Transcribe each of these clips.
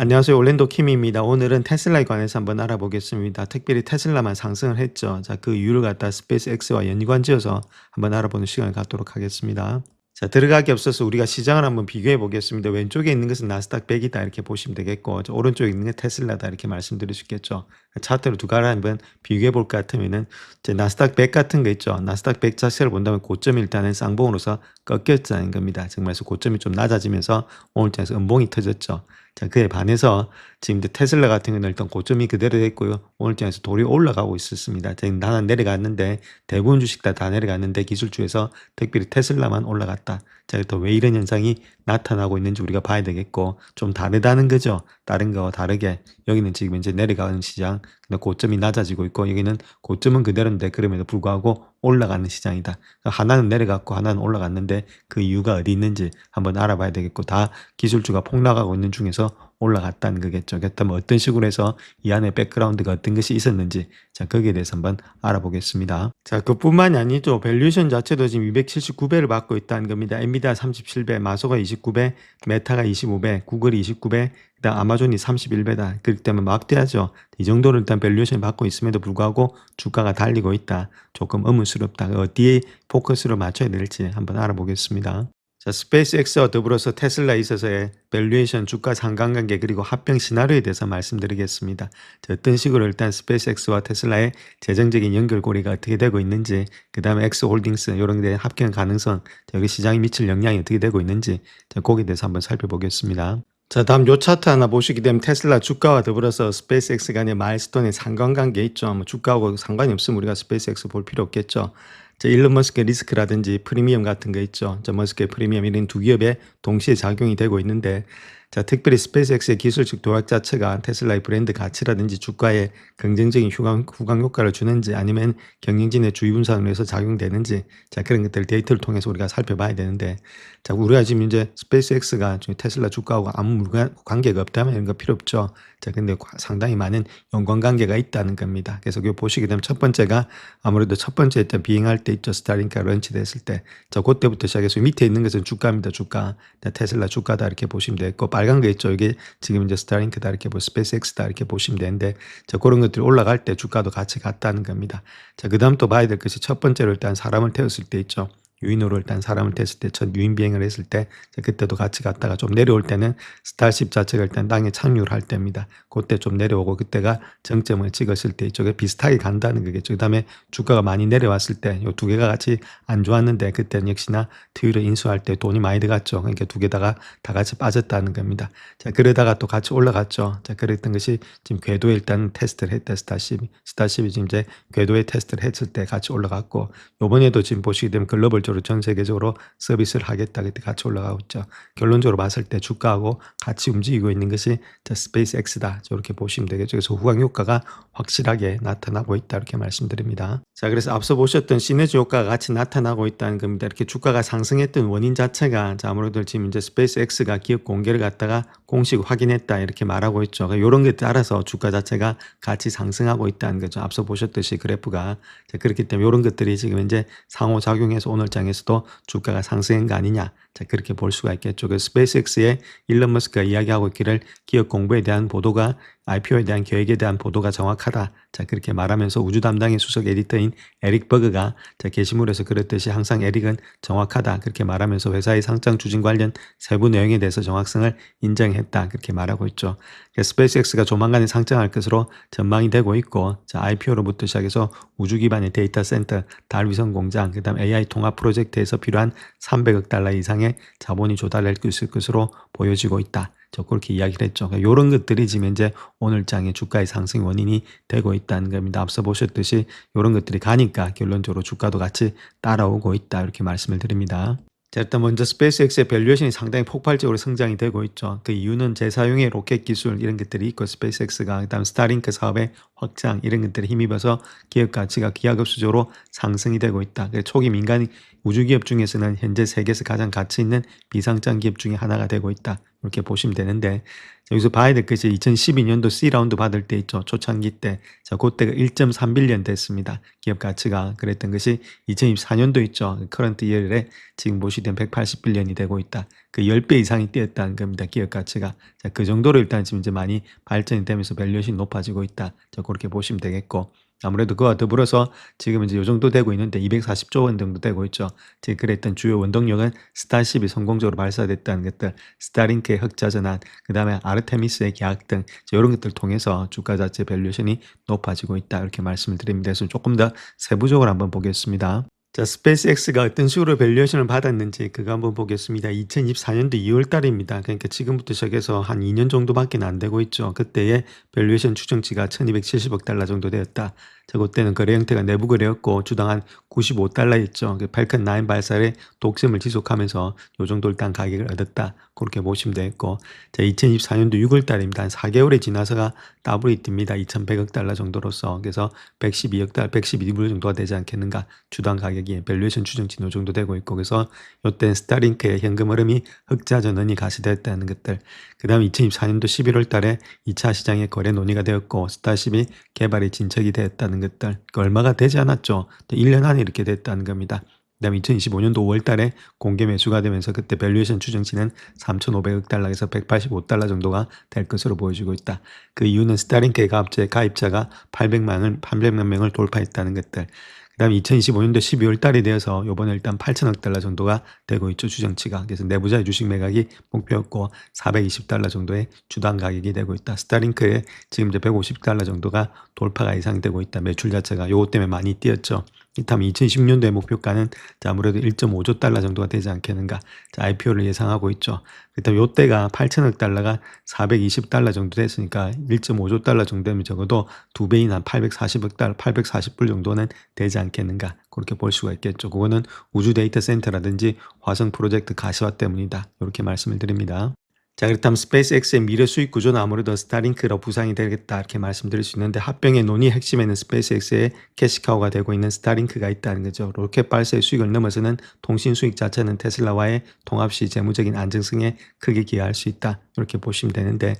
안녕하세요. 올랜도 킴입니다. 오늘은 테슬라에 관해서 한번 알아보겠습니다. 특별히 테슬라만 상승을 했죠. 자, 그 이유를 갖다 스페이스X와 연관지어서 한번 알아보는 시간을 갖도록 하겠습니다. 자, 들어가기 앞서서 우리가 시장을 한번 비교해 보겠습니다. 왼쪽에 있는 것은 나스닥 100이다 이렇게 보시면 되겠고, 오른쪽에 있는 게 테슬라다 이렇게 말씀드릴 수 있겠죠. 차트로 두 가지 한번 비교해 볼 것 같으면은 이제 나스닥 100 같은 거 있죠. 나스닥 100 자체를 본다면 고점이 일단은 쌍봉으로서 꺾였다는 겁니다. 정말 고점이 좀 낮아지면서 오늘 장에서 음봉이 터졌죠. 자, 그에 반해서 지금 이제 테슬라 같은 경우는 일단 고점이 그대로 됐고요. 오늘 장에서 돌이 올라가고 있었습니다. 지금 나는 내려갔는데 대부분 주식 다 내려갔는데 기술주에서 특별히 테슬라만 올라갔다. 자, 또 왜 이런 현상이 나타나고 있는지 우리가 봐야 되겠고 좀 다르다는 거죠. 다른 거와 다르게 여기는 지금 이제 내려가는 시장, 근데 고점이 낮아지고 있고 여기는 고점은 그대로인데 그럼에도 불구하고 올라가는 시장이다. 하나는 내려갔고 하나는 올라갔는데 그 이유가 어디 있는지 한번 알아봐야 되겠고 다 기술주가 폭락하고 있는 중에서 올라갔다는 거겠죠. 그렇다면 어떤 식으로 해서 이 안에 백그라운드가 어떤 것이 있었는지 자 거기에 대해서 한번 알아보겠습니다. 자, 그뿐만이 아니죠. 밸류에이션 자체도 지금 279배를 받고 있다는 겁니다. 엔비디아 37배, 마소가 29배, 메타가 25배, 구글이 29배, 그다음 아마존이 31배다. 그렇기 때문에 막대하죠. 이 정도를 일단 밸류에이션 받고 있음에도 불구하고 주가가 달리고 있다. 조금 의문스럽다. 어디에 포커스를 맞춰야 될지 한번 알아보겠습니다. 자, 스페이스X와 더불어서 테슬라에 있어서의 밸류에이션 주가 상관관계 그리고 합병 시나리오에 대해서 말씀드리겠습니다. 자, 어떤 식으로 일단 스페이스X와 테슬라의 재정적인 연결고리가 어떻게 되고 있는지, 그 다음에 X홀딩스 이런 데 합병 가능성, 여기 시장이 미칠 영향이 어떻게 되고 있는지 자, 거기에 대해서 한번 살펴보겠습니다. 자, 다음 요 차트 하나 보시게 되면 테슬라 주가와 더불어서 스페이스X 간의 마일스톤의 상관관계 있죠. 뭐 주가하고 상관이 없으면 우리가 스페이스X 볼 필요 없겠죠. 자, 일론 머스크의 리스크라든지 프리미엄 같은 거 있죠. 자, 머스크의 프리미엄 이런 두 기업에 동시에 작용이 되고 있는데, 자, 특별히 스페이스X의 기술적 도약 자체가 테슬라의 브랜드 가치라든지 주가에 긍정적인 후광 효과를 주는지 아니면 경영진의 주의 분산을 해서 작용되는지 자, 그런 것들 데이터를 통해서 우리가 살펴봐야 되는데, 자, 우리가 지금 이제 스페이스X가 테슬라 주가하고 아무 관계가 없다면 이런 거 필요 없죠. 자, 근데 상당히 많은 연관관계가 있다는 겁니다. 그래서 이거 보시게 되면 첫 번째가 아무래도 첫 번째 일단 비행할 때 있죠. 스타링크가 런치됐을 때. 자, 그때부터 시작해서 밑에 있는 것은 주가입니다. 주가. 테슬라 주가다 이렇게 보시면 되겠고, 빨간 거 있죠. 이게 지금 이제 스타링크다 이렇게 스페이스X다 이렇게 보시면 되는데, 자, 그런 것들이 올라갈 때 주가도 같이 갔다는 겁니다. 자, 그 다음 또 봐야 될 것이 첫 번째로 일단 사람을 태웠을 때 있죠. 유인으로 일단 사람을 탔을 때 첫 유인 비행을 했을 때 그때도 같이 갔다가 좀 내려올 때는 스타쉽 자체가 일단 땅에 착륙을 할 때입니다. 그때 좀 내려오고 그때가 정점을 찍었을 때 이쪽에 비슷하게 간다는 거겠죠. 그 다음에 주가가 많이 내려왔을 때 이 두 개가 같이 안 좋았는데 그때는 역시나 트위를 인수할 때 돈이 많이 들어갔죠. 그러니까 두 개다가 다 같이 빠졌다는 겁니다. 자, 그러다가 또 같이 올라갔죠. 자, 그랬던 것이 지금 궤도에 일단 테스트를 했다. 스타쉽이 지금 이제 궤도에 테스트를 했을 때 같이 올라갔고, 요번에도 지금 보시게 되면 글로벌적으로 전 세계적으로 서비스를 하겠다 그때 같이 올라가고 있죠. 결론적으로 봤을 때 주가하고 같이 움직이고 있는 것이 스페이스X다. 저렇게 보시면 되겠죠. 그래서 후광 효과가 확실하게 나타나고 있다 이렇게 말씀드립니다. 자, 그래서 앞서 보셨던 시너지 효과가 같이 나타나고 있다는 겁니다. 이렇게 주가가 상승했던 원인 자체가 자, 아무래도 지금 이제 스페이스X가 기업 공개를 갖다가 공식 확인했다 이렇게 말하고 있죠. 그러니까 이런 것에 따라서 주가 자체가 같이 상승하고 있다는 거죠. 앞서 보셨듯이 그래프가 자, 그렇기 때문에 이런 것들이 지금 이제 상호작용해서 오늘 장에서도 주가가 상승한 거 아니냐. 자, 그렇게 볼 수가 있겠죠. 그 스페이스X의 일론 머스크가 이야기하고 있기를 기업 공부에 대한 보도가 IPO에 대한 계획에 대한 보도가 정확하다. 자, 그렇게 말하면서 우주 담당의 수석 에디터인 에릭 버그가 자, 게시물에서 그랬듯이 항상 에릭은 정확하다. 그렇게 말하면서 회사의 상장 추진 관련 세부 내용에 대해서 정확성을 인정했다. 그렇게 말하고 있죠. 스페이스X가 조만간에 상장할 것으로 전망이 되고 있고, 자, IPO로부터 시작해서 우주 기반의 데이터 센터, 달 위성 공장, 그다음 AI 통합 프로젝트에서 필요한 300억 달러 이상의 자본이 조달될 수 있을 것으로 보여지고 있다. 저 그렇게 이야기를 했죠. 그러니까 이런 것들이 지금 이제 오늘 장의 주가의 상승 원인이 되고 있다는 겁니다. 앞서 보셨듯이 이런 것들이 가니까 결론적으로 주가도 같이 따라오고 있다 이렇게 말씀을 드립니다. 자, 일단 먼저 스페이스X의 밸류에이션이 상당히 폭발적으로 성장이 되고 있죠. 그 이유는 재사용의 로켓 기술 이런 것들이 있고 스페이스X가 그다음 스타링크 사업의 확장 이런 것들에 힘입어서 기업 가치가 기하급수적으로 상승이 되고 있다. 초기 민간 우주기업 중에서는 현재 세계에서 가장 가치 있는 비상장 기업 중에 하나가 되고 있다. 이렇게 보시면 되는데, 여기서 봐야 될 것이 2012년도 C라운드 받을 때 있죠. 초창기 때. 자, 그때가 1.3빌리언 됐습니다. 기업 가치가. 그랬던 것이 2024년도 있죠. 커런트 이어에 지금 보시면 180빌리언이 되고 있다. 그 10배 이상이 뛰었다는 겁니다. 기업 가치가. 자, 그 정도로 일단 지금 이제 많이 발전이 되면서 밸류에이션이 높아지고 있다. 자, 그렇게 보시면 되겠고. 아무래도 그와 더불어서 지금 이제 요 정도 되고 있는데 240조 원 정도 되고 있죠. 제가 그랬던 주요 원동력은 스타쉽이 성공적으로 발사됐다는 것들, 스타링크의 흑자 전환, 그다음에 아르테미스의 계약 등 이런 것들을 통해서 주가 자체 밸류에이션이 높아지고 있다. 이렇게 말씀을 드립니다. 그래서 조금 더 세부적으로 한번 보겠습니다. 자, 스페이스X가 어떤 식으로 밸류에이션을 받았는지 그거 한번 보겠습니다. 2024년도 2월 달입니다. 그러니까 지금부터 시작해서 한 2년 정도밖에 안 되고 있죠. 그때의 밸류에이션 추정치가 1270억 달러 정도 되었다. 자, 그때는 거래 형태가 내부 거래였고 주당 한 95달러였죠. 그 팔컨 9 발사의 독점을 지속하면서 요 정도 일단 가격을 얻었다. 그렇게 보시면 되겠고. 자, 2024년도 6월 달입니다. 한 4개월이 지나서가 더블이 뜹니다. 2100억 달러 정도로서. 그래서 112억 달러, 112불 정도가 되지 않겠는가. 주당 가격이 밸류에이션 추정치 요 정도 되고 있고. 그래서 요때는 스타링크의 현금 흐름이 흑자 전환이 가시됐다는 것들. 그 다음 2024년도 11월 달에 2차 시장에 거래 논의가 되었고 스타쉽이 개발이 진척이 되었다는 것들. 얼마가 되지 않았죠. 1년 안에 이렇게 됐다는 겁니다. 그 다음에 2025년도 5월 달에 공개 매수가 되면서 그때 밸류에이션 추정치는 3,500억 달러에서 185달러 정도가 될 것으로 보여지고 있다. 그 이유는 스타링크의 가입자가 800만 명을 돌파했다는 것들. 그 다음에 2025년도 12월 달이 되어서 요번에 일단 8천억 달러 정도가 되고 있죠. 추정치가. 그래서 내부자의 주식 매각이 목표였고 420달러 정도의 주당 가격이 되고 있다. 스타링크에 지금 이제 150달러 정도가 돌파가 예상되고 있다. 매출 자체가 요것 때문에 많이 뛰었죠. 이렇다면 2010년도의 목표가는 아무래도 1.5조 달러 정도가 되지 않겠는가. IPO를 예상하고 있죠. 그다음 요때가 8천억 달러가 420달러 정도 됐으니까 1.5조 달러 정도 되면 적어도 2배인 한 840억 달러, 840불 정도는 되지 않겠는가. 그렇게 볼 수가 있겠죠. 그거는 우주 데이터 센터라든지 화성 프로젝트 가시화 때문이다. 이렇게 말씀을 드립니다. 자, 그렇다면 스페이스X의 미래 수익 구조는 아무래도 스타링크로 부상이 되겠다 이렇게 말씀드릴 수 있는데 합병의 논의 핵심에는 스페이스X의 캐시카우가 되고 있는 스타링크가 있다는 거죠. 로켓 발사의 수익을 넘어서는 통신 수익 자체는 테슬라와의 통합 시 재무적인 안정성에 크게 기여할 수 있다. 이렇게 보시면 되는데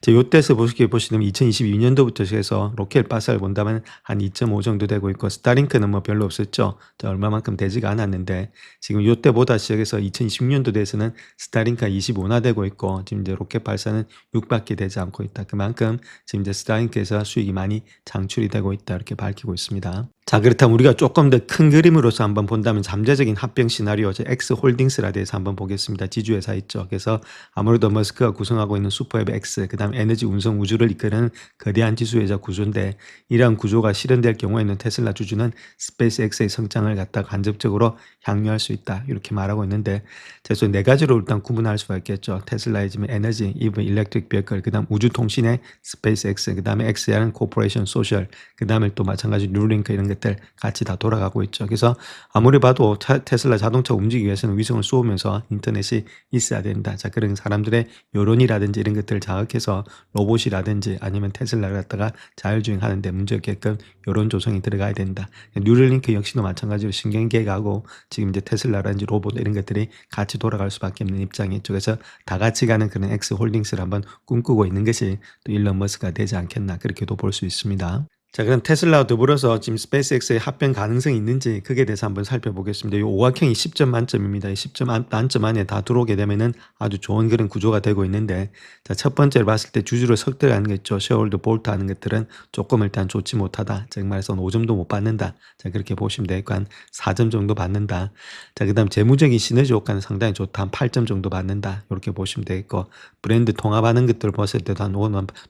요때서 보시면 2022년도부터 시작해서 로켓 발사를 본다면 한 2.5 정도 되고 있고 스타링크는 뭐 별로 없었죠. 얼마만큼 되지가 않았는데 지금 요때보다 시작해서 2020년도 돼서는 스타링크가 25나 되고 있고 지금 이제 로켓 발사는 6밖에 되지 않고 있다. 그만큼 지금 이제 스타링크에서 수익이 많이 창출이 되고 있다. 이렇게 밝히고 있습니다. 자, 그렇다면 우리가 조금 더 큰 그림으로서 한번 본다면 잠재적인 합병 시나리오, X홀딩스라 대해서 한번 보겠습니다. 지주회사 있죠. 그래서 아무래도 머스크가 구성하고 있는 슈퍼앱 X, 그 다음 에너지 운송 우주를 이끄는 거대한 지수회사 구조인데 이러한 구조가 실현될 경우에는 테슬라 주주는 스페이스X의 성장을 갖다 간접적으로 향유할 수 있다. 이렇게 말하고 있는데 그래서 네 가지로 일단 구분할 수가 있겠죠. 테슬라의 지금 에너지, EV, 일렉트릭 비어클, 그 다음 우주통신의 스페이스X, 그 다음에 X라는 코퍼레이션 소셜, 그 다음에 또 마찬가지 뉴링크 이런 것들 같이 다 돌아가고 있죠. 그래서 아무리 봐도 테슬라 자동차 움직이기 위해서는 위성을 쏘면서 인터넷이 있어야 된다. 자, 그런 사람들의 여론이라든지 이런 것들을 자극해서 로봇이라든지 아니면 테슬라를 갖다가 자율주행하는 데 문제없게끔 여론 조성이 들어가야 된다. 뉴럴링크 역시도 마찬가지로 신경계획하고 지금 이제 테슬라라든지 로봇 이런 것들이 같이 돌아갈 수밖에 없는 입장이죠. 그래서 다 같이 가는 그런 X홀딩스를 한번 꿈꾸고 있는 것이 또 일론 머스크가 되지 않겠나 그렇게도 볼 수 있습니다. 자, 그럼 테슬라와 더불어서 지금 스페이스X의 합병 가능성이 있는지 그게 대해서 한번 살펴보겠습니다. 이 오각형이 10점 만점입니다. 이 10점 만점 안에 다 들어오게 되면은 아주 좋은 그런 구조가 되고 있는데 자, 첫 번째로 봤을 때 주주를 설득하는 거 있죠. 쉐어홀더 볼트 하는 것들은 조금 일단 좋지 못하다. 즉 말해서 5점도 못 받는다. 자, 그렇게 보시면 되고 한 4점 정도 받는다. 자, 그 다음 재무적인 시너지 효과는 상당히 좋다. 한 8점 정도 받는다. 이렇게 보시면 되겠고 브랜드 통합하는 것들 봤을 때도 한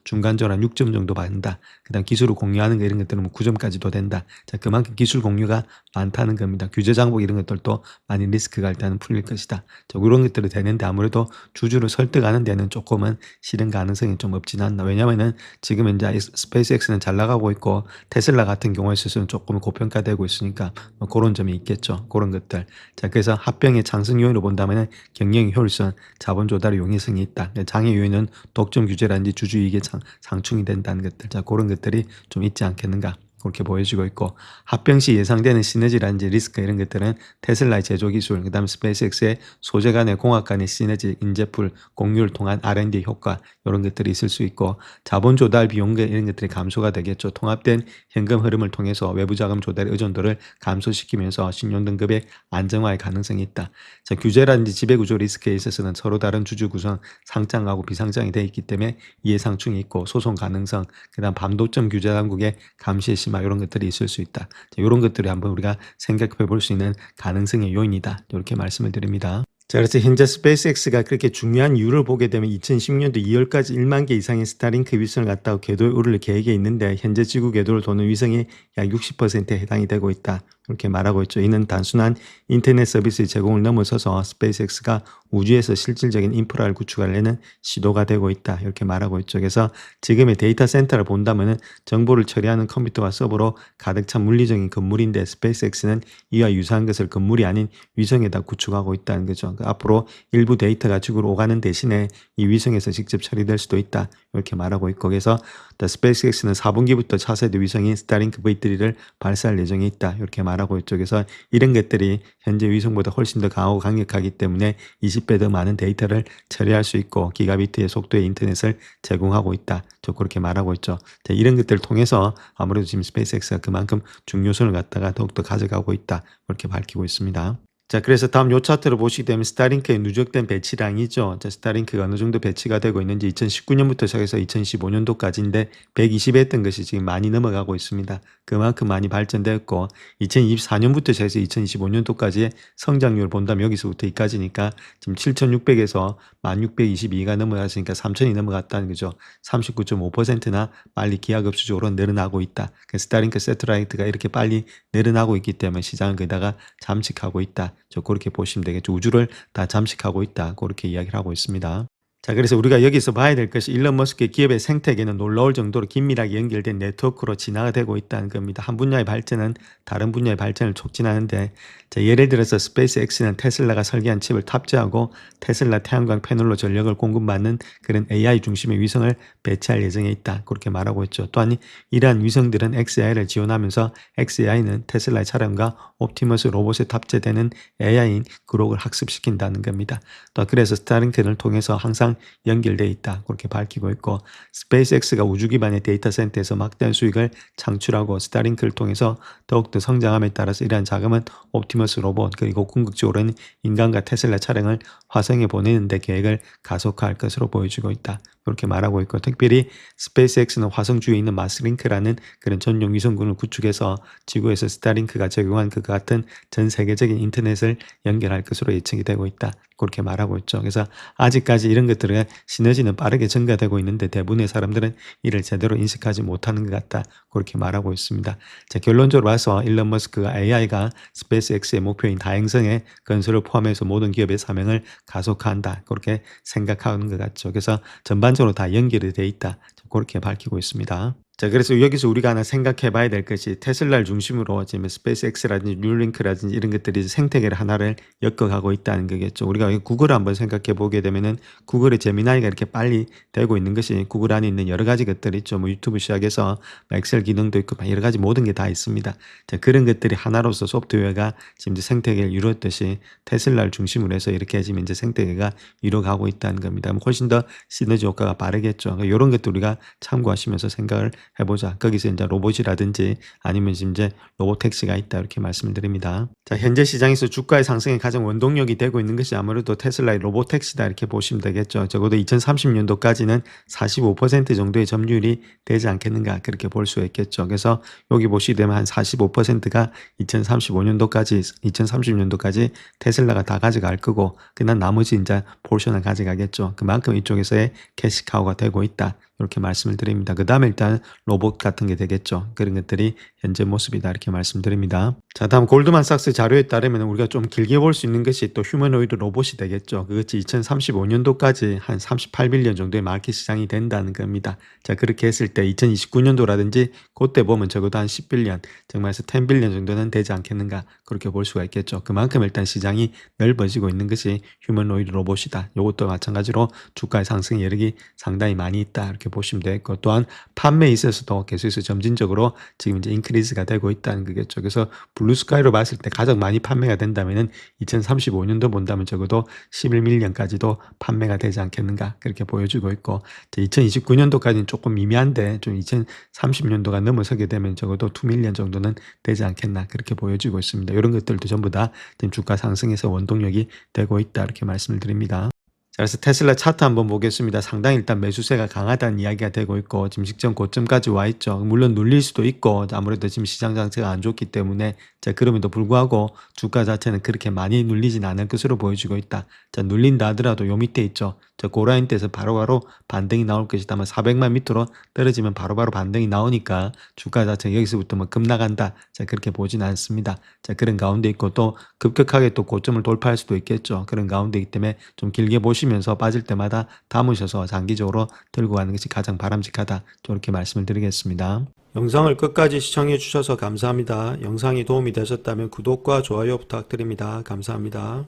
중간적으로 한 6점 정도 받는다. 그 다음 기술을 공유하는 이런 것들은 뭐 9점까지도 된다. 자, 그만큼 기술 공유가 많다는 겁니다. 규제 장복 이런 것들도 많이 리스크가 일단은 풀릴 것이다. 자, 그런 것들이 되는데 아무래도 주주를 설득하는 데는 조금은 실현 가능성이 좀 없진 않나. 왜냐면은 지금 이제 스페이스X는 잘 나가고 있고 테슬라 같은 경우에 있어서는 조금 고평가되고 있으니까 뭐 그런 점이 있겠죠. 그런 것들. 자, 그래서 합병의 장성 요인으로 본다면은 경영 효율성, 자본 조달의 용이성이 있다. 장애 요인은 독점 규제라든지 주주 이익의 상충이 된다는 것들. 자, 그런 것들이 좀 있지 않겠는가 그렇게 보여지고 있고, 합병 시 예상되는 시너지라든지 리스크 이런 것들은 테슬라의 제조 기술, 그다음에 스페이스X의 소재 간의 공학 간의 시너지, 인재풀 공유를 통한 R&D 효과 이런 것들이 있을 수 있고, 자본 조달 비용 이런 것들이 감소가 되겠죠. 통합된 현금 흐름을 통해서 외부 자금 조달의 의존도를 감소시키면서 신용 등급의 안정화의 가능성이 있다. 자, 규제라든지 지배구조 리스크에 있어서는 서로 다른 주주 구성, 상장하고 비상장이 되어 있기 때문에 이해상충이 있고 소송 가능성, 그다음 반도점 규제 당국의 감시의 심화 이런 것들이 있을 수 있다. 자, 이런 것들이 한번 우리가 생각해 볼 수 있는 가능성의 요인이다. 이렇게 말씀을 드립니다. 자, 그래서 현재 스페이스X가 그렇게 중요한 이유를 보게 되면 2010년도 2월까지 1만 개 이상의 스타링크 위성을 갖다가 궤도에 오를 계획에 있는데, 현재 지구 궤도를 도는 위성이 약 60%에 해당이 되고 있다. 이렇게 말하고 있죠. 이는 단순한 인터넷 서비스 제공을 넘어서서 스페이스X가 우주에서 실질적인 인프라를 구축하려는 시도가 되고 있다. 이렇게 말하고 있죠. 그래서 지금의 데이터 센터를 본다면은 정보를 처리하는 컴퓨터와 서버로 가득 찬 물리적인 건물인데, 스페이스X는 이와 유사한 것을 건물이 아닌 위성에다 구축하고 있다는 거죠. 앞으로 일부 데이터가 지구로 오가는 대신에 이 위성에서 직접 처리될 수도 있다. 이렇게 말하고 있고, 그래서 스페이스X는 4분기부터 차세대 위성인 스타링크 V3를 발사할 예정에 있다. 이렇게 말하고 있죠. 그래서 이런 것들이 현재 위성보다 훨씬 더 강하고 강력하기 때문에 20배 더 많은 데이터를 처리할 수 있고 기가비트의 속도의 인터넷을 제공하고 있다. 그렇게 말하고 있죠. 자, 이런 것들을 통해서 아무래도 지금 스페이스X가 그만큼 중요성을 갖다가 더욱더 가져가고 있다. 이렇게 밝히고 있습니다. 자, 그래서 다음 요 차트를 보시게 되면 스타링크의 누적된 배치량이죠. 자, 스타링크가 어느 정도 배치가 되고 있는지 2019년부터 시작해서 2025년도까지인데 120회 했던 것이 지금 많이 넘어가고 있습니다. 그만큼 많이 발전되었고, 2024년부터 시작해서 2025년도까지의 성장률을 본다면 여기서부터 여기까지니까 지금 7,600에서 1,622가 넘어갔으니까 3,000이 넘어갔다는 거죠. 39.5%나 빨리 기하급수적으로 늘어나고 있다. 스타링크 세틀라이트가 이렇게 빨리 늘어나고 있기 때문에 시장은 거기다가 잠식하고 있다. 그렇게 보시면 되겠죠. 우주를 다 잠식하고 있다. 그렇게 이야기를 하고 있습니다. 자, 그래서 우리가 여기서 봐야 될 것이 일론 머스크의 기업의 생태계는 놀라울 정도로 긴밀하게 연결된 네트워크로 진화가 되고 있다는 겁니다. 한 분야의 발전은 다른 분야의 발전을 촉진하는데, 자, 예를 들어서 스페이스X는 테슬라가 설계한 칩을 탑재하고 테슬라 태양광 패널로 전력을 공급받는 그런 AI 중심의 위성을 배치할 예정에 있다. 그렇게 말하고 있죠. 또한 이러한 위성들은 XAI를 지원하면서 XAI는 테슬라의 차량과 옵티머스 로봇에 탑재되는 AI인 그록을 학습시킨다는 겁니다. 또 그래서 스타링크를 통해서 항상 연결되어 있다. 그렇게 밝히고 있고, 스페이스X가 우주 기반의 데이터 센터에서 막대한 수익을 창출하고 스타링크를 통해서 더욱더 성장함에 따라서 이러한 자금은 옵티머스 로봇 그리고 궁극적으로는 인간과 테슬라 차량을 화성에 보내는 데 계획을 가속화할 것으로 보여지고 있다. 그렇게 말하고 있고, 특별히 스페이스X는 화성 주위에 있는 마스링크라는 그런 전용 위성군을 구축해서 지구에서 스타링크가 제공한 그 같은 전 세계적인 인터넷을 연결할 것으로 예측이 되고 있다. 그렇게 말하고 있죠. 그래서 아직까지 이런 것들의 시너지는 빠르게 증가되고 있는데 대부분의 사람들은 이를 제대로 인식하지 못하는 것 같다. 그렇게 말하고 있습니다. 자, 결론적으로 봐서 일론 머스크가 AI가 스페이스X의 목표인 다행성의 건설을 포함해서 모든 기업의 사명을 가속화한다. 그렇게 생각하는 것 같죠. 그래서 전반적으로 다 연결이 돼 있다. 그렇게 밝히고 있습니다. 자, 그래서 여기서 우리가 하나 생각해 봐야 될 것이 테슬라를 중심으로 지금 스페이스X라든지 뉴링크라든지 이런 것들이 생태계를 하나를 엮어가고 있다는 거겠죠. 우리가 구글을 한번 생각해 보게 되면은 구글의 제미나이가 이렇게 빨리 되고 있는 것이 구글 안에 있는 여러 가지 것들이 있죠. 뭐 유튜브 시작해서 엑셀 기능도 있고 여러 가지 모든 게 다 있습니다. 자, 그런 것들이 하나로서 소프트웨어가 지금 이제 생태계를 이루었듯이 테슬라를 중심으로 해서 이렇게 지금 이제 생태계가 이루어가고 있다는 겁니다. 훨씬 더 시너지 효과가 빠르겠죠. 이런 것도 우리가 참고하시면서 생각을 해보자. 거기서 이제 로봇이라든지 아니면 지금 이제 로보택시가 있다. 이렇게 말씀을 드립니다. 자, 현재 시장에서 주가의 상승에 가장 원동력이 되고 있는 것이 아무래도 테슬라의 로보택시다. 이렇게 보시면 되겠죠. 적어도 2030년도까지는 45% 정도의 점유율이 되지 않겠는가. 그렇게 볼 수 있겠죠. 그래서 여기 보시게 되면 한 45%가 2030년도까지 테슬라가 다 가져갈 거고, 그난 나머지 이제 포션을 가져가겠죠. 그만큼 이쪽에서의 캐시카우가 되고 있다. 이렇게 말씀을 드립니다. 그 다음에 일단 로봇 같은 게 되겠죠. 그런 것들이 현재 모습이다. 이렇게 말씀드립니다. 자, 다음 골드만삭스 자료에 따르면 우리가 좀 길게 볼 수 있는 것이 또 휴머노이드 로봇이 되겠죠. 그것이 2035년도까지 한 38빌리언 정도의 마켓 시장이 된다는 겁니다. 자, 그렇게 했을 때 2029년도라든지 그때 보면 적어도 한 10빌리언, 정말에서 10빌리언 정도는 되지 않겠는가. 그렇게 볼 수가 있겠죠. 그만큼 일단 시장이 넓어지고 있는 것이 휴머노이드 로봇이다. 이것도 마찬가지로 주가의 상승 여력이 상당히 많이 있다. 이렇게 보시면 되겠고, 또한 판매에 있어서도 계속해서 점진적으로 지금 이제 인크리스 시리즈가 되고 있다는 거겠죠. 그래서 블루스카이로 봤을 때 가장 많이 판매가 된다면은 2035년도 본다면 적어도 11밀리언까지도 판매가 되지 않겠는가 그렇게 보여주고 있고 2029년도까지는 조금 미미한데 좀 2030년도가 넘어서게 되면 적어도 2밀리언 정도는 되지 않겠나 그렇게 보여지고 있습니다. 이런 것들도 전부 다 지금 주가 상승에서 원동력이 되고 있다 이렇게 말씀을 드립니다. 자, 그래서 테슬라 차트 한번 보겠습니다. 상당히 일단 매수세가 강하다는 이야기가 되고 있고 지금 직전 고점까지 와 있죠. 물론 눌릴 수도 있고 아무래도 지금 시장 장세가 안 좋기 때문에 자, 그럼에도 불구하고 주가 자체는 그렇게 많이 눌리진 않을 것으로 보여지고 있다. 자, 눌린다 하더라도 요 밑에 있죠. 저 고라인대에서 바로바로 반등이 나올 것이다. 400만 밑으로 떨어지면 바로바로 반등이 나오니까 주가 자체 여기서부터 뭐 급나간다. 자, 그렇게 보진 않습니다. 자, 그런 가운데 있고 또 급격하게 또 고점을 돌파할 수도 있겠죠. 그런 가운데이기 때문에 좀 길게 보시면서 빠질 때마다 담으셔서 장기적으로 들고 가는 것이 가장 바람직하다. 저렇게 말씀을 드리겠습니다. 영상을 끝까지 시청해 주셔서 감사합니다. 영상이 도움이 되셨다면 구독과 좋아요 부탁드립니다. 감사합니다.